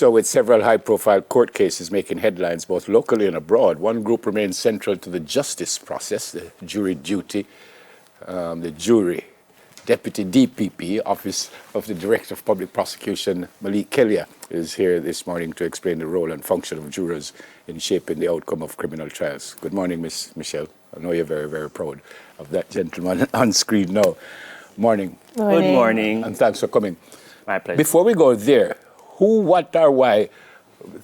So with several high-profile court cases making headlines both locally and abroad, one group remains central to the justice process, the jury duty. The jury, Deputy DPP, Office of the Director of Public Prosecution, Malike Kellier, is here this morning to explain the role and function of jurors in shaping the outcome of criminal trials. Good morning, Miss Michelle. I know you're very, very proud of that gentleman on screen now. Morning. Good morning. And thanks for coming. My pleasure. Before we go there, who, what, or why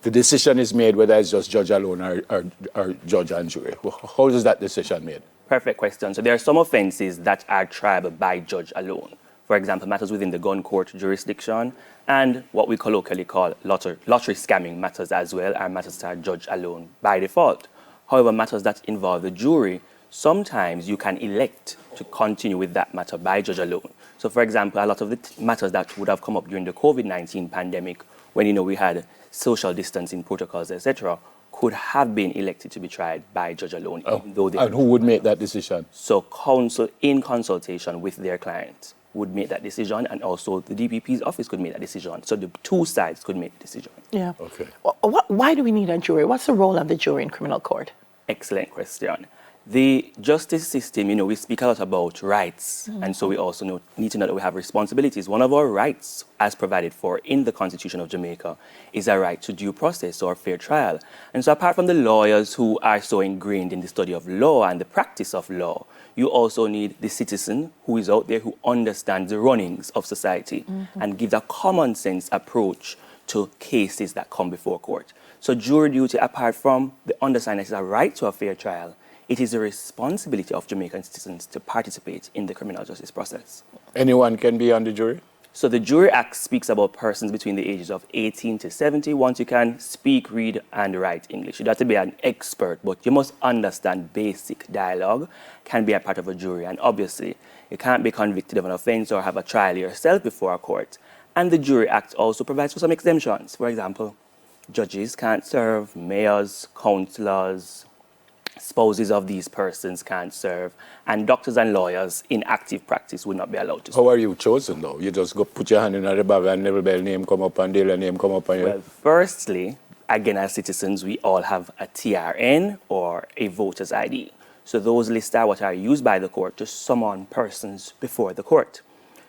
the decision is made, whether it's just judge alone or judge and jury? How is that decision made? Perfect question. So there are some offences that are triable by judge alone. For example, matters within the gun court jurisdiction and what we colloquially call lottery scamming matters as well are matters that are judge alone by default. However, matters that involve the jury, sometimes you can elect to continue with that matter by judge alone. So for example, a lot of the matters that would have come up during the COVID-19 pandemic when we had social distancing protocols, etc., could have been elected to be tried by judge alone. Even though they and who would make that decision? So counsel, in consultation with their client, would make that decision, and also the DPP's office could make that decision. So the two sides could make the decision. Yeah. Okay. Why do we need a jury? What's the role of the jury in criminal court? Excellent question. The justice system, we speak a lot about rights, and so we also need to know that we have responsibilities. One of our rights, as provided for in the Constitution of Jamaica, is a right to due process or fair trial. And so apart from the lawyers who are so ingrained in the study of law and the practice of law, you also need the citizen who is out there who understands the runnings of society and gives a common sense approach to cases that come before court. So jury duty, apart from the understanding that it's a right to a fair trial, it is the responsibility of Jamaican citizens to participate in the criminal justice process. Anyone can be on the jury? So the Jury Act speaks about persons between the ages of 18 to 70. Once you can speak, read, and write English. You don't have to be an expert, but you must understand basic dialogue, can be a part of a jury. And obviously, you can't be convicted of an offense or have a trial yourself before a court. And the Jury Act also provides for some exemptions. For example, judges can't serve, mayors, councillors, spouses of these persons can't serve, and doctors and lawyers in active practice would not be allowed to serve. How are you chosen, though? You just go put your hand in the bag and Neville Bell name come up and Dale name come up and Well, firstly, again, as citizens, we all have a TRN or a voter's ID. So those lists are what are used by the court to summon persons before the court.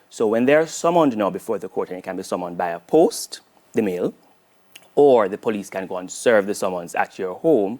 So when they're summoned now before the court, and it can be summoned by a post, the mail, or the police can go and serve the summons at your home,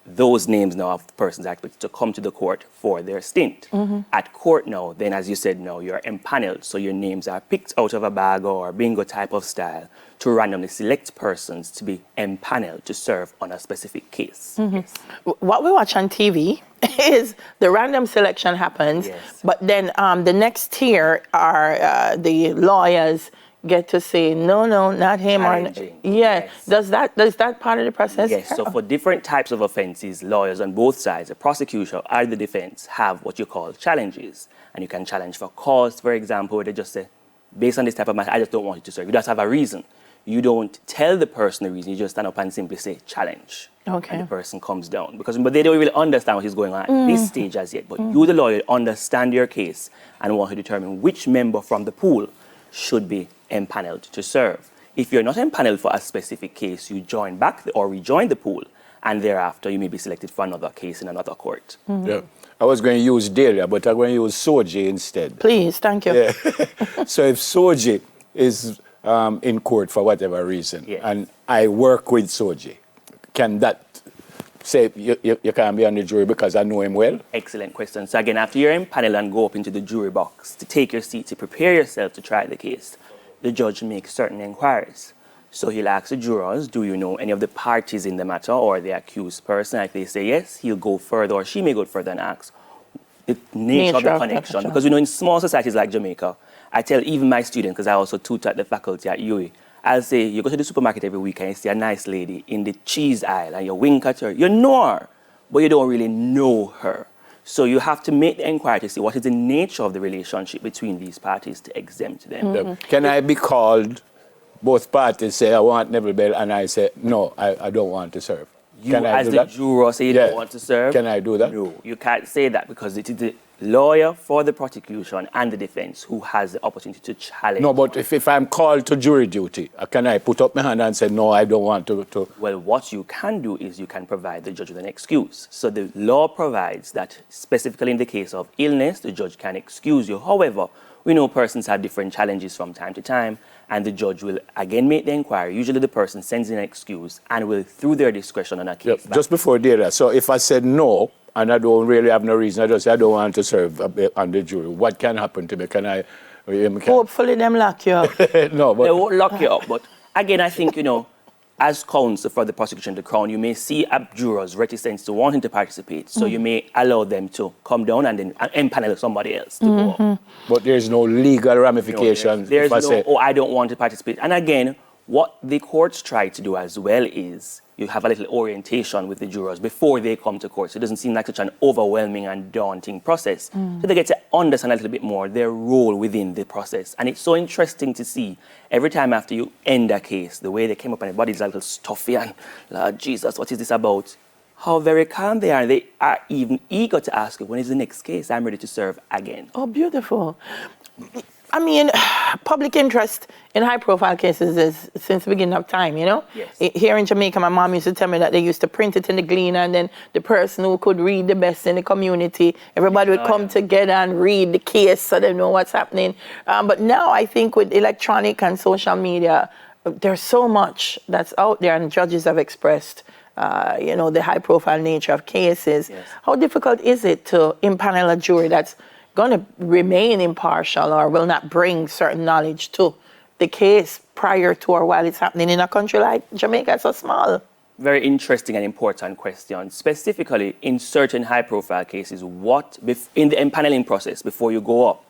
those names now of persons are expected to come to the court for their stint. At court now, then as you said, now you're empaneled, so your names are picked out of a bag or bingo type of style to randomly select persons to be empaneled to serve on a specific case. Yes. What we watch on TV is the random selection happens, but then the next tier are the lawyers get to say, no, not him. Yes. Does that part of the process? Yes, so for different types of offenses, lawyers on both sides, the prosecution and the defense, have what you call challenges. And you can challenge for cause, for example, where they just say, based on this type of matter, I just don't want you to serve. You just have a reason. You don't tell the person the reason, you just stand up and simply say, challenge. Okay. And the person comes down. But they don't really understand what is going on at this stage as yet. But you, the lawyer, understand your case and want to determine which member from the pool should be empaneled to serve. If you're not empaneled for a specific case, you join back or rejoin the pool, and thereafter you may be selected for another case in another court. Yeah. I was going to use Delia, but I'm going to use Soji instead. Please, thank you. Yeah. So if Soji is in court for whatever reason, and I work with Soji, can that say you can't be on the jury because I know him well? Excellent question. So again, after you're empaneled and go up into the jury box to take your seat, to prepare yourself to try the case, the judge makes certain inquiries. So he'll ask the jurors, do you know any of the parties in the matter or the accused person? If they say yes, he'll go further, or she may go further and ask the nature of the connection. Because in small societies like Jamaica, I tell even my students, because I also tutor at the faculty at UWI, I'll say, you go to the supermarket every week and you see a nice lady in the cheese aisle and you wink at her. You know her, but you don't really know her. So you have to make the inquiry to see what is the nature of the relationship between these parties to exempt them. Can I be called, both parties say, I want Neville Bell, and I say, no, I don't want to serve? You, as the juror, say you don't want to serve? Can I do that? No, you can't say that because it is the lawyer for the prosecution and the defense who has the opportunity to challenge. No, but if I'm called to jury duty, can I put up my hand and say, no, I don't want to? Well, what you can do is you can provide the judge with an excuse. So the law provides that specifically in the case of illness, the judge can excuse you. However, we know persons have different challenges from time to time, and the judge will again make the inquiry. Usually the person sends in an excuse and will, through their discretion on a case. Just before data, so if I said no, and I don't really have no reason, I just say I don't want to serve on the jury, what can happen to me? Can I... Hopefully them lock you up. No, but... They won't lock you up, but again, I think, as counsel for the prosecution, the Crown, you may see jurors reticent to wanting to participate, so you may allow them to come down and then empanel somebody else to go up. But there's no legal ramifications. There's no, I don't want to participate. And again, what the courts try to do as well is you have a little orientation with the jurors before they come to court. So it doesn't seem like such an overwhelming and daunting process. So they get to understand a little bit more their role within the process. And it's so interesting to see every time after you end a case, the way they came up and everybody's a little stuffy and, Lord Jesus, what is this about? How very calm they are. They are even eager to ask you, when is the next case? I'm ready to serve again. Oh, beautiful. I mean, public interest in high-profile cases is since the beginning of time, Yes. Here in Jamaica, my mom used to tell me that they used to print it in the Gleaner, and then the person who could read the best in the community, everybody would come together and read the case so they know what's happening. But now I think with electronic and social media, there's so much that's out there, and judges have expressed the high-profile nature of cases. Yes. How difficult is it to impanel a jury that's going to remain impartial or will not bring certain knowledge to the case prior to or while it's happening in a country like Jamaica? It's so small. Very interesting and important question. Specifically, in certain high-profile cases, in the impaneling process, before you go up,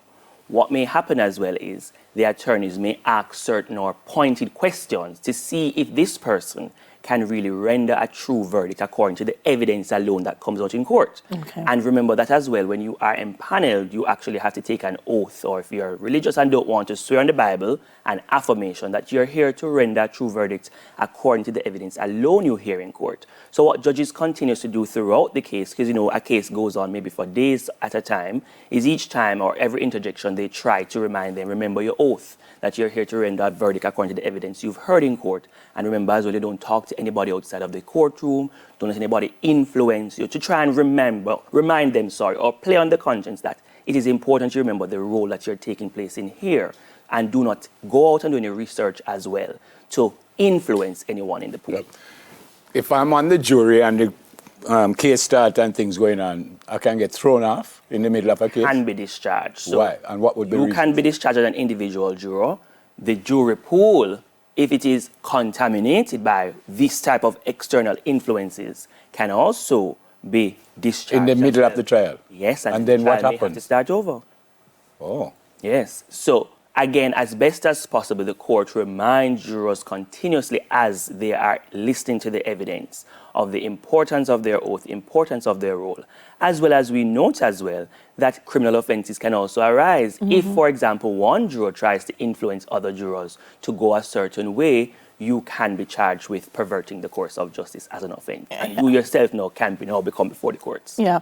what may happen as well is the attorneys may ask certain or pointed questions to see if this person can really render a true verdict according to the evidence alone that comes out in court. Okay. And remember that as well, when you are impaneled, you actually have to take an oath, or if you're religious and don't want to swear on the Bible, an affirmation that you're here to render a true verdict according to the evidence alone you hear in court. So what judges continue to do throughout the case, because a case goes on maybe for days at a time, is each time or every interjection they try to remind them, remember your oath, that you're here to render a verdict according to the evidence you've heard in court. And remember as well, you don't talk to anybody outside of the courtroom, don't let anybody influence you, to try and remind them, or play on the conscience that it is important to remember the role that you're taking place in here, and do not go out and do any research as well to influence anyone in the pool. If I'm on the jury and the case starts and things going on, I can get thrown off in the middle of a case? Can be discharged. So why? And what would be the reason? You can be discharged as an individual juror. The jury pool, if it is contaminated by this type of external influences, can also be discharged. In the middle of the trial? Yes. And then what may have happens? to start over. Oh. Yes. So, again, as best as possible, the court reminds jurors continuously as they are listening to the evidence of the importance of their oath, importance of their role, as well as we note as well that criminal offenses can also arise. If, for example, one juror tries to influence other jurors to go a certain way, you can be charged with perverting the course of justice as an offense. And you yourself can become before the courts. Yeah.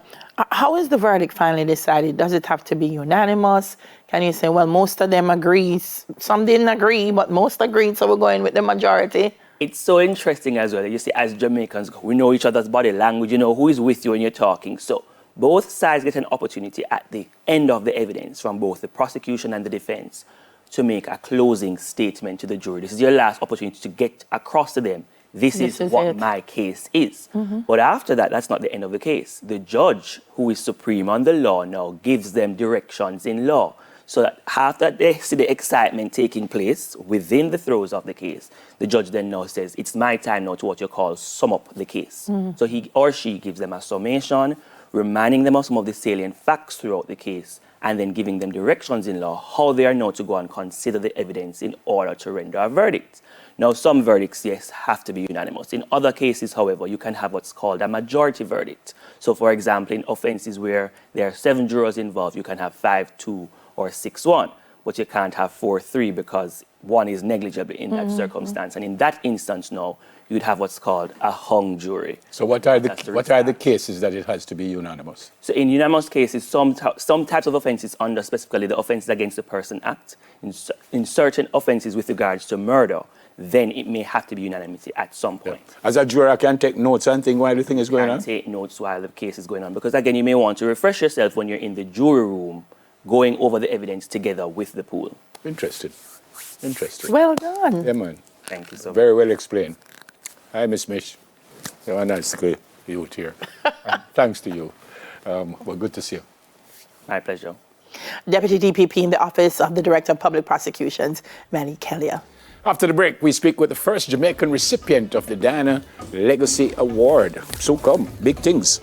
How is the verdict finally decided? Does it have to be unanimous? Can you say, well, most of them agree, some didn't agree, but most agreed, so we're going with the majority? It's so interesting as well. You see, as Jamaicans, we know each other's body language, who is with you when you're talking. So both sides get an opportunity at the end of the evidence from both the prosecution and the defense to make a closing statement to the jury. This is your last opportunity to get across to them, this is what my case is. But after that, that's not the end of the case. The judge, who is supreme on the law now, gives them directions in law. So that after they see the excitement taking place within the throes of the case, the judge then now says, it's my time now to what you call sum up the case. So he or she gives them a summation, reminding them of some of the salient facts throughout the case, and then giving them directions in law how they are now to go and consider the evidence in order to render a verdict. Now, some verdicts, yes, have to be unanimous. In other cases, however, you can have what's called a majority verdict. So, for example, in offenses where there are 7 jurors involved, you can have 5-2 or 6-1. but you can't have 4-3 because one is negligible in that circumstance. And in that instance now, you'd have what's called a hung jury. So what are the cases that it has to be unanimous? So in unanimous cases, some types of offences under specifically the Offences Against the Person Act, in certain offences with regards to murder, then it may have to be unanimity at some point. Yeah. As a juror, I can take notes and think while the thing is going on? Take notes while the case is going on. Because again, you may want to refresh yourself when you're in the jury room, going over the evidence together with the pool. Interesting. Well done. Yeah, man. Thank you so much. Very well explained. Hi, Miss Mish. You're a nice youth here. Thanks to you. Well, good to see you. My pleasure. Deputy DPP in the Office of the Director of Public Prosecutions, Malike Kellier. After the break, we speak with the first Jamaican recipient of the Diana Legacy Award. So come, big things.